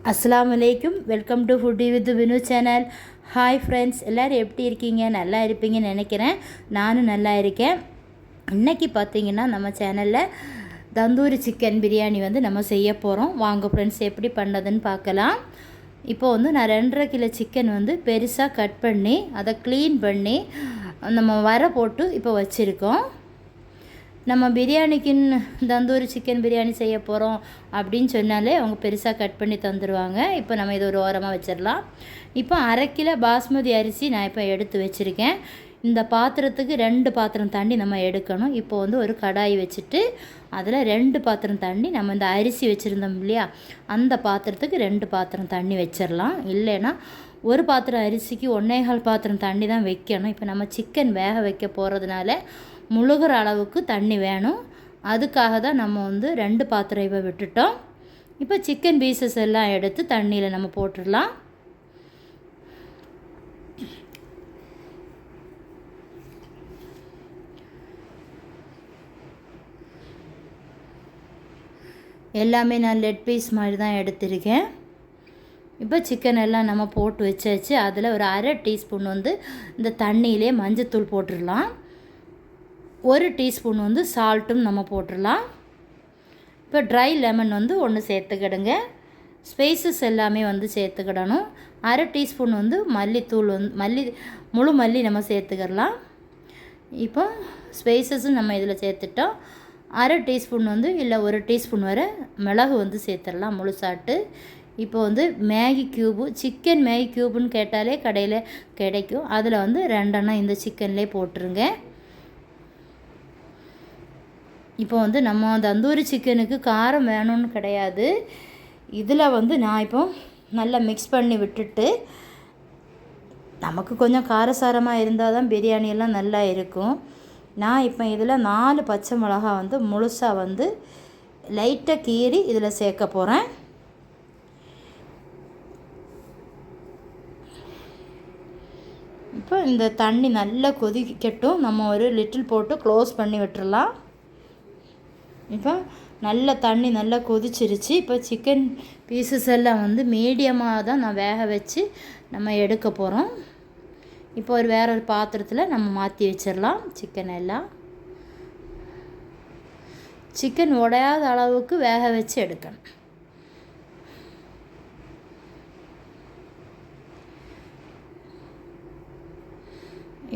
அஸ்ஸலாமு அலைக்கும். Welcome to foodie with Vinu channel. Hi friends, எல்லோரும் எப்படி இருக்கீங்க? நல்லா இருப்பீங்கன்னு நினைக்கிறேன். நானும் நல்லா இருக்கேன். இன்றைக்கி பார்த்திங்கன்னா நம்ம சேனலில் தந்தூரி சிக்கன் பிரியாணி நம்ம செய்ய போகிறோம். வாங்க ஃப்ரெண்ட்ஸ், எப்படி பண்ணுறதுன்னு பார்க்கலாம். இப்போது நான் 2.5 கிலோ சிக்கன் பெருசாக கட் பண்ணி அதை க்ளீன் பண்ணி நம்ம வர போட்டு இப்போ வச்சுருக்கோம். நம்ம பிரியாணிக்குன்னு தந்தூரி சிக்கன் பிரியாணி செய்ய போகிறோம் அப்படின்னு சொன்னாலே அவங்க பெருசாக கட் பண்ணி தந்துடுவாங்க. இப்போ நம்ம இதை ஒரு ஓரமாக வச்சிடலாம். இப்போ 1/2 கிலோ பாஸ்மதி அரிசி நான் இப்போ எடுத்து வச்சுருக்கேன். இந்த பாத்திரத்துக்கு 2 பாத்திரம் தண்ணி நம்ம எடுக்கணும். இப்போ ஒரு கடாய் வச்சுட்டு அதில் 2 பாத்திரம் தண்ணி, நம்ம இந்த அரிசி வச்சுருந்தோம் இல்லையா, அந்த பாத்திரத்துக்கு 2 பாத்திரம் தண்ணி வச்சிடலாம். இல்லைன்னா ஒரு பாத்திரம் அரிசிக்கு 1.25 பாத்திரம் தண்ணி தான் வைக்கணும். இப்போ நம்ம சிக்கன் வேக வைக்க போகிறதுனால முழுகிற அளவுக்கு தண்ணி வேணும். அதுக்காக தான் நம்ம 2 பாத்திரம் இப்போ விட்டுட்டோம். இப்போ சிக்கன் பீசஸ் எல்லாம் எடுத்து தண்ணியில் நம்ம போட்டுடலாம். எல்லாமே நான் லெட் பீஸ் மாதிரி தான் எடுத்திருக்கேன். இப்போ சிக்கன் எல்லாம் நம்ம போட்டு வச்சாச்சு. அதில் ஒரு 1/2 டீஸ்பூன் இந்த தண்ணியிலே மஞ்சத்தூள் போட்டுடலாம். 1 டீஸ்பூன் சால்ட்டும் நம்ம போட்டுடலாம். இப்போ ட்ரை லெமன் 1 சேர்த்துக்கிடுங்க. ஸ்பைசஸ் எல்லாமே சேர்த்துக்கிடணும். 1/2 டீஸ்பூன் மல்லித்தூள் முழு மல்லி நம்ம சேர்த்துக்கிடலாம். இப்போ ஸ்பைசஸும் நம்ம இதில் சேர்த்துட்டோம். 1/2 டீஸ்பூன் இல்லை 1 டீஸ்பூன் வரை மிளகு சேர்த்துடலாம் முழுசாட்டு. இப்போ மேகி க்யூபு, சிக்கன் மேகி க்யூபுன்னு கேட்டாலே கடையில் கிடைக்கும். அதில் 2 இந்த சிக்கன்லேயே போட்டுருங்க. இப்போ நம்ம தந்தூரி சிக்கனுக்கு காரம் வேணும்னு கிடையாது. இதில் நான் இப்போ நல்லா மிக்ஸ் பண்ணி விட்டுட்டு, நமக்கு கொஞ்சம் காரசாரமாக இருந்தால் தான் பிரியாணியெல்லாம் நல்லா இருக்கும். நான் இப்போ இதில் 4 பச்சை மிளகா முழுசாக லைட்டாக கீறி இதில் சேர்க்க போகிறேன். இப்போ இந்த தண்ணி நல்லா கொதிக்கட்டும். நம்ம ஒரு லிட்டில் போட்டு க்ளோஸ் பண்ணி விட்டுறலாம். இப்போ நல்ல தண்ணி நல்லா கொதிச்சிருச்சு. இப்போ சிக்கன் பீசஸ் எல்லாம் மீடியமாக தான் நான் வேக வச்சு நம்ம எடுக்க போகிறோம். இப்போ வேற ஒரு பாத்திரத்தில் நம்ம மாற்றி வச்சிடலாம். சிக்கன் எல்லாம் சிக்கன் உடையாத அளவுக்கு வேக வச்சு எடுக்கணும்.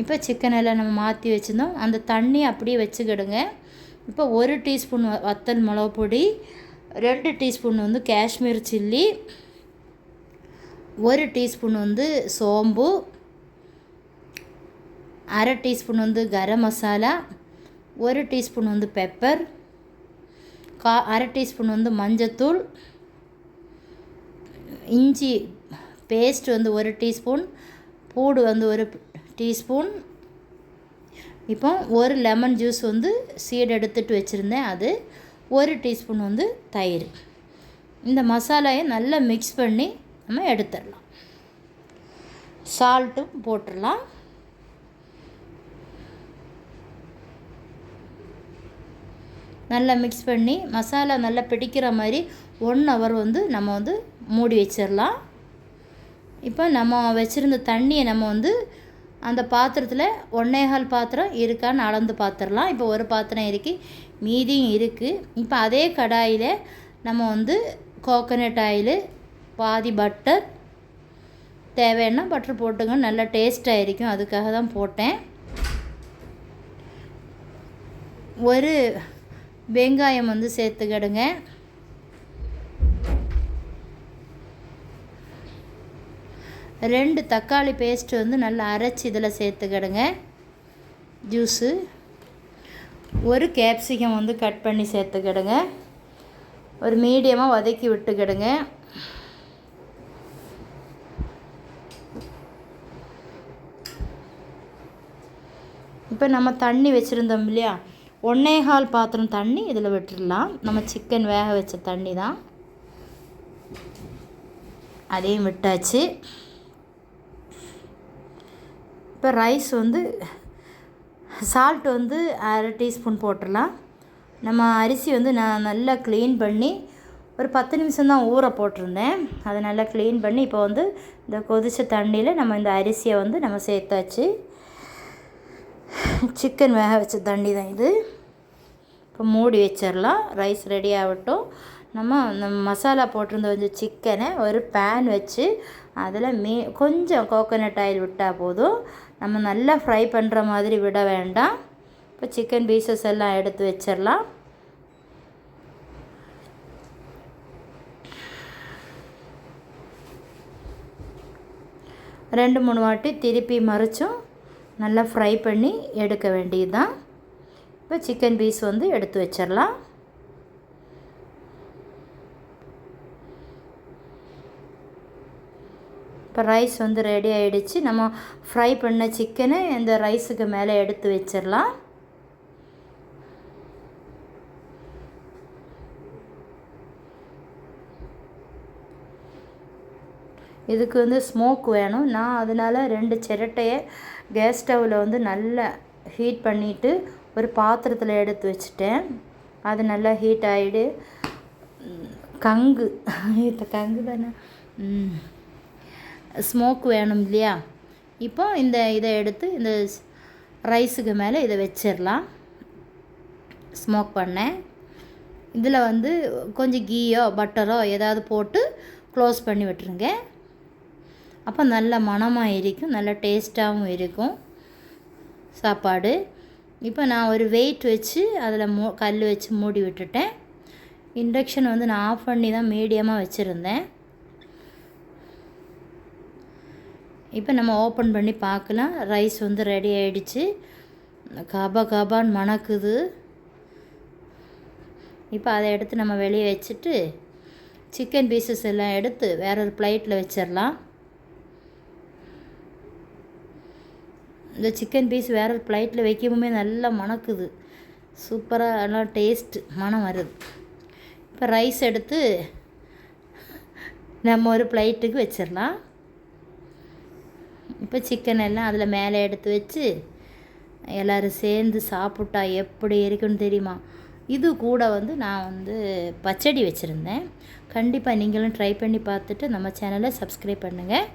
இப்போ சிக்கன் எல்லாம் நம்ம மாற்றி வச்சுருந்தோம். அந்த தண்ணி அப்படியே வச்சுக்கிடுங்க. இப்போ 1 டீஸ்பூன் வத்தல் மிளகு பொடி, 2 டீஸ்பூன் காஷ்மீர் சில்லி, 1 டீஸ்பூன் சோம்பு, 1/2 teaspoon garam masala, 1 teaspoon pepper, 1/2 teaspoon மஞ்சத்தூள், இஞ்சி பேஸ்ட் 1 டீஸ்பூன், பூடு 1 டீஸ்பூன். இப்போ 1 லெமன் ஜூஸ் சீடு எடுத்துகிட்டு வச்சுருந்தேன், அது 1 டீஸ்பூன் தயிர். இந்த மசாலாயை நல்லா மிக்ஸ் பண்ணி நம்ம எடுத்துடலாம். சால்ட்டும் போட்டுடலாம். நல்லா மிக்ஸ் பண்ணி மசாலா நல்லா பிடிக்கிற மாதிரி 1 ஹவர் நம்ம மூடி வச்சிடலாம். இப்போ நம்ம வச்சுருந்த தண்ணியை நம்ம அந்த பாத்திரத்தில் 1.25 பாத்திரம் இருக்கான்னு அளந்து பார்த்துடலாம். இப்போ 1 பாத்திரம் இருக்குது, மீதியும் இருக்குது. இப்போ அதே கடாயில் நம்ம கோகோனட் ஆயில், பாதி பட்டர், தேவைன்னா பட்டர் போட்டுங்க, நல்லா டேஸ்ட்டாக இருக்கும். அதுக்காக தான் போட்டேன். 1 வெங்காயம் சேர்த்துக்கிடுங்க. 2 தக்காளி பேஸ்ட்டு நல்லா அரைச்சி இதில் சேர்த்துக்கிடுங்க. ஜூஸு 1 கேப்சிகம் கட் பண்ணி சேர்த்துக்கிடுங்க. ஒரு மீடியமாக வதக்கி விட்டுக்கிடுங்க. இப்போ நம்ம தண்ணி வச்சுருந்தோம் இல்லையா, 1.25 பாத்திரம் தண்ணி இதில் விட்டுடலாம். நம்ம சிக்கன் வேக வச்ச தண்ணி தான், அதையும் விட்டாச்சு. இப்போ ரைஸ் சால்ட் 1/2 டீஸ்பூன் போட்டுடலாம். நம்ம அரிசி நான் நல்லா க்ளீன் பண்ணி ஒரு 10 நிமிஷம் தான் ஊற போட்டிருந்தேன். அதை நல்லா க்ளீன் பண்ணி இப்போ வந்து இந்த கொதித்த தண்ணியில் நம்ம இந்த அரிசியை வந்து நம்ம சேர்த்தாச்சு. சிக்கன் வேக வச்ச தண்ணி தான் இது. இப்போ மூடி வச்சிடலாம். ரைஸ் ரெடி ஆகட்டும். நம்ம மசாலா போட்டிருந்த கொஞ்சம் சிக்கனை ஒரு பேன் வச்சு அதில் கொஞ்சம் கோகோனட் ஆயில் விட்டால் போதும். நம்ம நல்லா ஃப்ரை பண்ணுற மாதிரி விட வேண்டாம். இப்போ சிக்கன் பீசஸ் எல்லாம் எடுத்து வச்சிடலாம். ரெண்டு மூணு வாட்டி திருப்பி மறிச்சும் நல்லா ஃப்ரை பண்ணி எடுக்க வேண்டியது தான். இப்போ சிக்கன் பீஸ் வந்து எடுத்து வச்சிடலாம். இப்போ ரைஸ் வந்து ரெடி ஆகிடுச்சு. நம்ம ஃப்ரை பண்ண சிக்கனை இந்த ரைஸுக்கு மேலே எடுத்து வச்சிடலாம். இதுக்கு வந்து ஸ்மோக் வேணும். நான் அதனால் 2 சிரட்டையை கேஸ் ஸ்டவ்வில் வந்து நல்லா ஹீட் பண்ணிவிட்டு ஒரு பாத்திரத்தில் எடுத்து வச்சுட்டேன். அது நல்லா ஹீட் ஆகிடு. கங்கு தானே ஸ்மோக் வேணும் இல்லையா? இப்போ இதை எடுத்து இந்த ரைஸுக்கு மேலே இதை வச்சிடலாம். ஸ்மோக் பண்ணேன். இதில் வந்து கொஞ்சம் கீயோ பட்டரோ ஏதாவது போட்டு க்ளோஸ் பண்ணி விட்டுருங்க. அப்போ நல்ல மணமாக இருக்கும், நல்ல டேஸ்ட்டாகவும் இருக்கும் சாப்பாடு. இப்போ நான் ஒரு வெயிட் வச்சு அதில் கல் வச்சு மூடி விட்டுட்டேன். இண்டக்ஷன் வந்து நான் ஆஃப் பண்ணி தான் மீடியமாக வச்சுருந்தேன். இப்போ நம்ம ஓப்பன் பண்ணி பார்க்கலாம். ரைஸ் வந்து ரெடி ஆகிடுச்சு. காபான்னு மணக்குது. இப்போ அதை எடுத்து நம்ம வெளியே வச்சுட்டு சிக்கன் பீசஸ் எல்லாம் எடுத்து வேற ஒரு பிளேட்டில் வச்சிடலாம். இந்த சிக்கன் பீஸ் வேற ஒரு பிளேட்டில் வைக்கவுமே நல்லா மணக்குது. சூப்பராக நல்லா டேஸ்ட் மணம் வருது. இப்போ ரைஸ் எடுத்து நம்ம ஒரு பிளேட்டுக்கு வச்சிடலாம். இப்போ சிக்கன் எல்லாம் அதில் மேலே எடுத்து வச்சு எல்லோரும் சேர்ந்து சாப்பிட்டா எப்படி இருக்குன்னு தெரியுமா? இது கூட வந்து நான் வந்து பச்சடி வச்சுருந்தேன். கண்டிப்பாக நீங்களும் ட்ரை பண்ணி பார்த்துட்டு நம்ம சேனலை சப்ஸ்கிரைப் பண்ணுங்கள்.